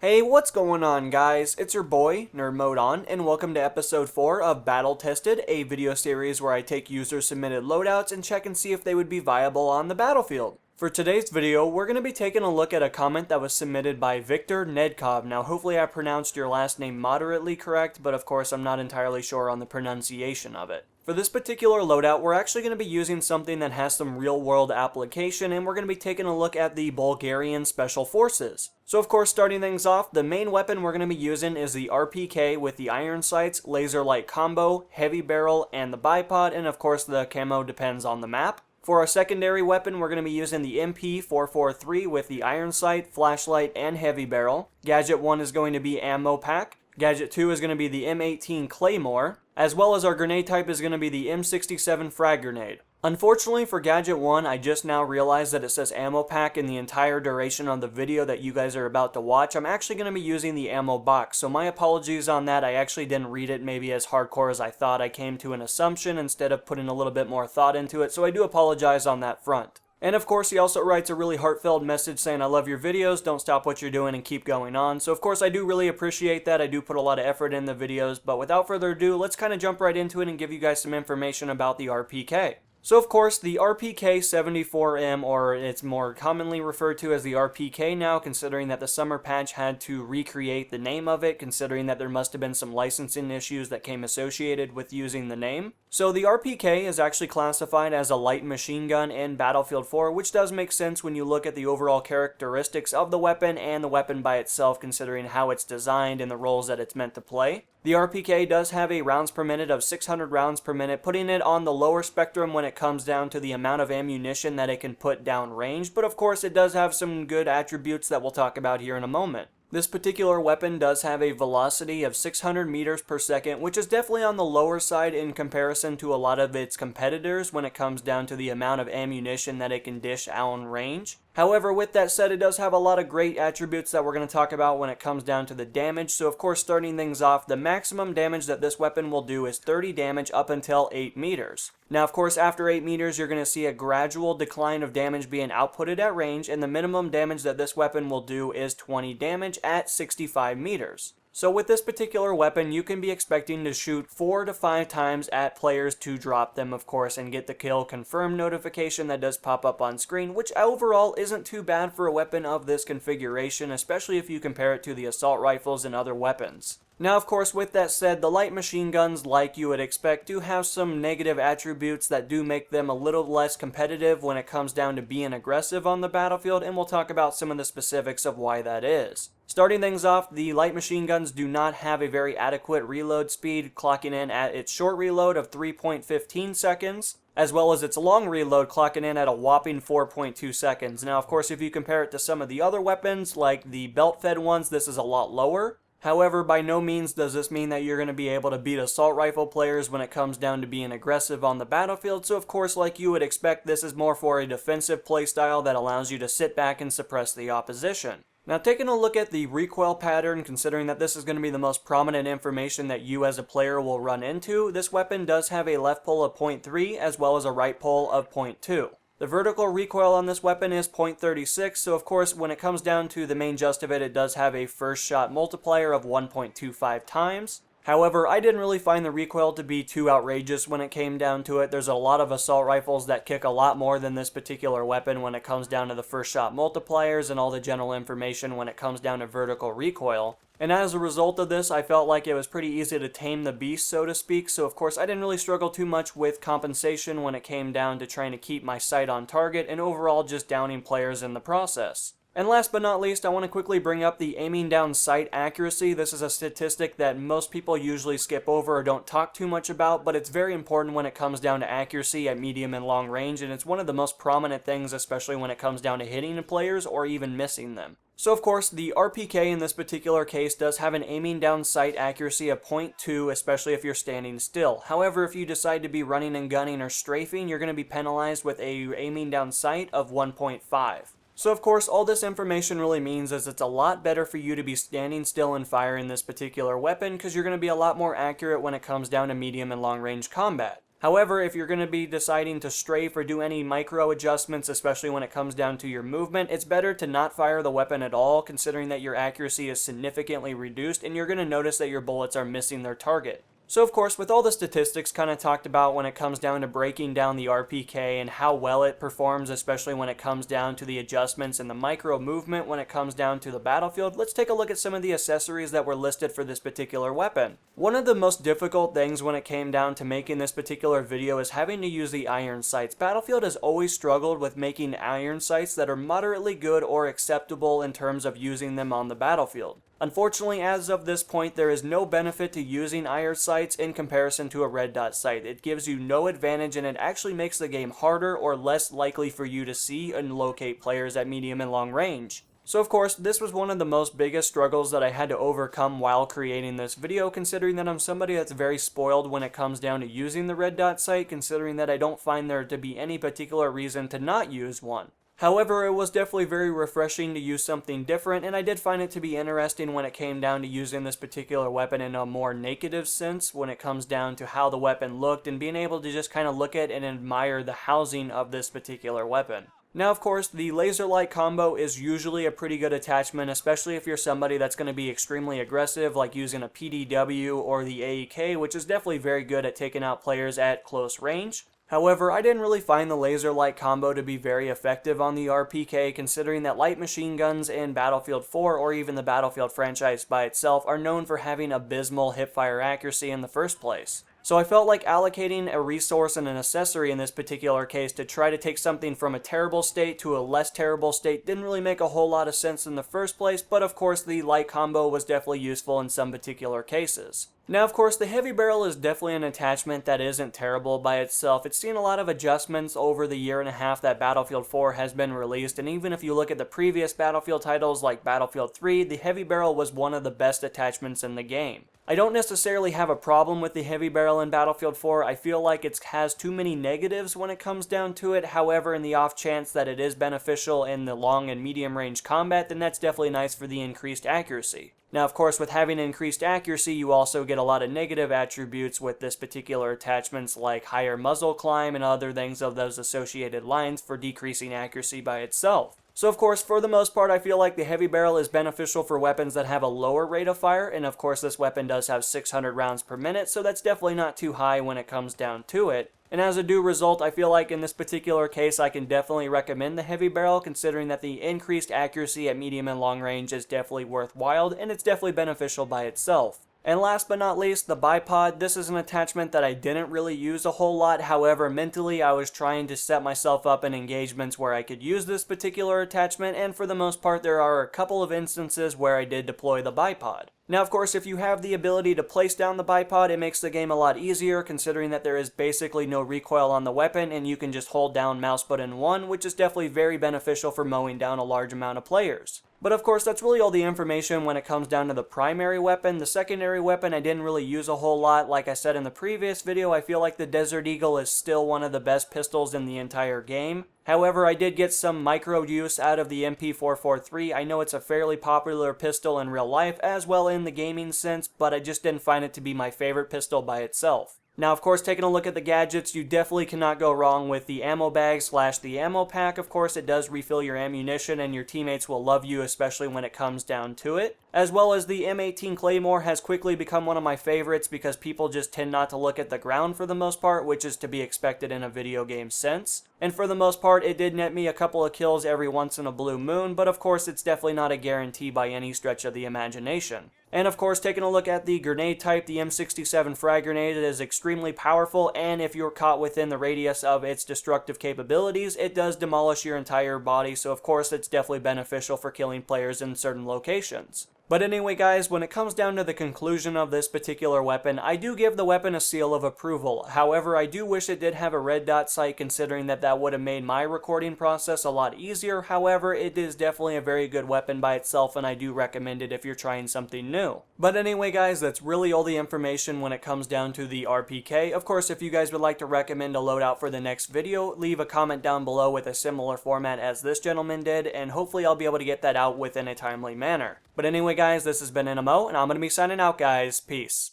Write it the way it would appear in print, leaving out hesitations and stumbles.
Hey, what's going on, guys? It's your boy, Nerd Mode On, and welcome to episode 4 of Battle Tested, a video series where I take user-submitted loadouts and check and see if they would be viable on the battlefield. For today's video, we're going to be taking a look at a comment that was submitted by Victor Nedkov. Now, hopefully I pronounced your last name moderately correct, but of course I'm not entirely sure on the pronunciation of it. For this particular loadout, we're actually going to be using something that has some real-world application, and we're going to be taking a look at the Bulgarian Special Forces. So of course, starting things off, the main weapon we're going to be using is the RPK with the iron sights, laser light combo, heavy barrel, and the bipod, and of course the camo depends on the map. For our secondary weapon, we're going to be using the MP443 with the iron sight, flashlight, and heavy barrel. Gadget 1 is going to be ammo pack. Gadget 2 is going to be the M18 Claymore, as well as our grenade type is going to be the M67 frag grenade. Unfortunately for Gadget 1, I just now realized that it says ammo pack in the entire duration of the video that you guys are about to watch. I'm actually going to be using the ammo box, so my apologies on that. I actually didn't read it maybe as hardcore as I thought. I came to an assumption instead of putting a little bit more thought into it, so I do apologize on that front. And of course, he also writes a really heartfelt message saying, I love your videos, don't stop what you're doing and keep going on. So of course, I do really appreciate that. I do put a lot of effort in the videos, but without further ado, let's kind of jump right into it and give you guys some information about the RPK. So of course, the RPK-74M, or it's more commonly referred to as the RPK now, considering that the summer patch had to recreate the name of it, considering that there must have been some licensing issues that came associated with using the name. So the RPK is actually classified as a light machine gun in Battlefield 4, which does make sense when you look at the overall characteristics of the weapon and the weapon by itself, considering how it's designed and the roles that it's meant to play. The RPK does have a rounds per minute of 600 rounds per minute, putting it on the lower spectrum when it comes down to the amount of ammunition that it can put down range, but of course it does have some good attributes that we'll talk about here in a moment. This particular weapon does have a velocity of 600 meters per second, which is definitely on the lower side in comparison to a lot of its competitors when it comes down to the amount of ammunition that it can dish on range. However, with that said, it does have a lot of great attributes that we're going to talk about when it comes down to the damage. So of course, starting things off, the maximum damage that this weapon will do is 30 damage up until 8 meters. Now of course, after 8 meters, you're going to see a gradual decline of damage being outputted at range, and the minimum damage that this weapon will do is 20 damage at 65 meters. So with this particular weapon, you can be expecting to shoot 4 to 5 times at players to drop them, of course, and get the kill confirm notification that does pop up on screen, which overall isn't too bad for a weapon of this configuration, especially if you compare it to the assault rifles and other weapons. Now, of course, with that said, the light machine guns, like you would expect, do have some negative attributes that do make them a little less competitive when it comes down to being aggressive on the battlefield, and we'll talk about some of the specifics of why that is. Starting things off, the light machine guns do not have a very adequate reload speed, clocking in at its short reload of 3.15 seconds, as well as its long reload clocking in at a whopping 4.2 seconds. Now, of course, if you compare it to some of the other weapons, like the belt-fed ones, this is a lot lower. However, by no means does this mean that you're going to be able to beat assault rifle players when it comes down to being aggressive on the battlefield, so of course, like you would expect, this is more for a defensive playstyle that allows you to sit back and suppress the opposition. Now, taking a look at the recoil pattern, considering that this is going to be the most prominent information that you as a player will run into, this weapon does have a left pull of 0.3 as well as a right pull of 0.2. The vertical recoil on this weapon is 0.36, so of course when it comes down to the main gist of it, it does have a first shot multiplier of 1.25 times. However, I didn't really find the recoil to be too outrageous when it came down to it. There's a lot of assault rifles that kick a lot more than this particular weapon when it comes down to the first shot multipliers and all the general information when it comes down to vertical recoil. And as a result of this, I felt like it was pretty easy to tame the beast, so to speak, so of course I didn't really struggle too much with compensation when it came down to trying to keep my sight on target and overall just downing players in the process. And last but not least, I want to quickly bring up the aiming down sight accuracy. This is a statistic that most people usually skip over or don't talk too much about, but it's very important when it comes down to accuracy at medium and long range, and it's one of the most prominent things, especially when it comes down to hitting players or even missing them. So of course, the RPK in this particular case does have an aiming down sight accuracy of 0.2, especially if you're standing still. However, if you decide to be running and gunning or strafing, you're going to be penalized with a aiming down sight of 1.5. So of course, all this information really means is it's a lot better for you to be standing still and firing this particular weapon, because you're going to be a lot more accurate when it comes down to medium and long range combat. However, if you're going to be deciding to strafe or do any micro adjustments, especially when it comes down to your movement, it's better to not fire the weapon at all, considering that your accuracy is significantly reduced and you're going to notice that your bullets are missing their target. So of course, with all the statistics kind of talked about when it comes down to breaking down the RPK and how well it performs, especially when it comes down to the adjustments and the micro movement when it comes down to the battlefield, let's take a look at some of the accessories that were listed for this particular weapon. One of the most difficult things when it came down to making this particular video is having to use the iron sights. Battlefield has always struggled with making iron sights that are moderately good or acceptable in terms of using them on the battlefield. Unfortunately, as of this point, there is no benefit to using iron sights in comparison to a red dot sight. It gives you no advantage and it actually makes the game harder or less likely for you to see and locate players at medium and long range. So of course, this was one of the most biggest struggles that I had to overcome while creating this video, considering that I'm somebody that's very spoiled when it comes down to using the red dot sight, considering that I don't find there to be any particular reason to not use one. However, it was definitely very refreshing to use something different, and I did find it to be interesting when it came down to using this particular weapon in a more negative sense when it comes down to how the weapon looked and being able to just kind of look at and admire the housing of this particular weapon. Now, of course, the laser light combo is usually a pretty good attachment, especially if you're somebody that's going to be extremely aggressive, like using a PDW or the AEK, which is definitely very good at taking out players at close range. However, I didn't really find the laser light combo to be very effective on the RPK, considering that light machine guns in Battlefield 4 or even the Battlefield franchise by itself are known for having abysmal hipfire accuracy in the first place. So I felt like allocating a resource and an accessory in this particular case to try to take something from a terrible state to a less terrible state didn't really make a whole lot of sense in the first place, but of course the light combo was definitely useful in some particular cases. Now, of course, the heavy barrel is definitely an attachment that isn't terrible by itself. It's seen a lot of adjustments over the year and a half that Battlefield 4 has been released, and even if you look at the previous Battlefield titles like Battlefield 3, the heavy barrel was one of the best attachments in the game. I don't necessarily have a problem with the heavy barrel in Battlefield 4. I feel like it has too many negatives when it comes down to it. However, in the off chance that it is beneficial in the long and medium range combat, then that's definitely nice for the increased accuracy. Now, of course, with having increased accuracy, you also get a lot of negative attributes with this particular attachments like higher muzzle climb and other things of those associated lines for decreasing accuracy by itself. So of course, for the most part, I feel like the heavy barrel is beneficial for weapons that have a lower rate of fire, and of course this weapon does have 600 rounds per minute, so that's definitely not too high when it comes down to it. And as a due result, I feel like in this particular case, I can definitely recommend the heavy barrel, considering that the increased accuracy at medium and long range is definitely worthwhile, and it's definitely beneficial by itself. And last but not least, the bipod. This is an attachment that I didn't really use a whole lot. However, mentally I was trying to set myself up in engagements where I could use this particular attachment, and for the most part there are a couple of instances where I did deploy the bipod. Now, of course, if you have the ability to place down the bipod, it makes the game a lot easier, considering that there is basically no recoil on the weapon and you can just hold down mouse button 1, which is definitely very beneficial for mowing down a large amount of players. But of course, that's really all the information when it comes down to the primary weapon. The secondary weapon I didn't really use a whole lot. Like I said in the previous video, I feel like the Desert Eagle is still one of the best pistols in the entire game. However, I did get some micro use out of the MP443. I know it's a fairly popular pistol in real life as well in the gaming sense, but I just didn't find it to be my favorite pistol by itself. Now, of course, taking a look at the gadgets, you definitely cannot go wrong with the ammo bag / the ammo pack. Of course, it does refill your ammunition and your teammates will love you, especially when it comes down to it. As well as the M18 Claymore has quickly become one of my favorites because people just tend not to look at the ground for the most part, which is to be expected in a video game sense. And for the most part, it did net me a couple of kills every once in a blue moon, but of course, it's definitely not a guarantee by any stretch of the imagination. And of course, taking a look at the grenade type, the M67 frag grenade is extremely powerful, and if you're caught within the radius of its destructive capabilities, it does demolish your entire body, so of course it's definitely beneficial for killing players in certain locations. But anyway guys, when it comes down to the conclusion of this particular weapon, I do give the weapon a seal of approval. However, I do wish it did have a red dot sight, considering that that would have made my recording process a lot easier. However, it is definitely a very good weapon by itself, and I do recommend it if you're trying something new. But anyway guys, that's really all the information when it comes down to the RPK. Of course, if you guys would like to recommend a loadout for the next video, leave a comment down below with a similar format as this gentleman did, and hopefully I'll be able to get that out within a timely manner. But anyway guys, this has been NMO, and I'm going to be signing out guys. Peace.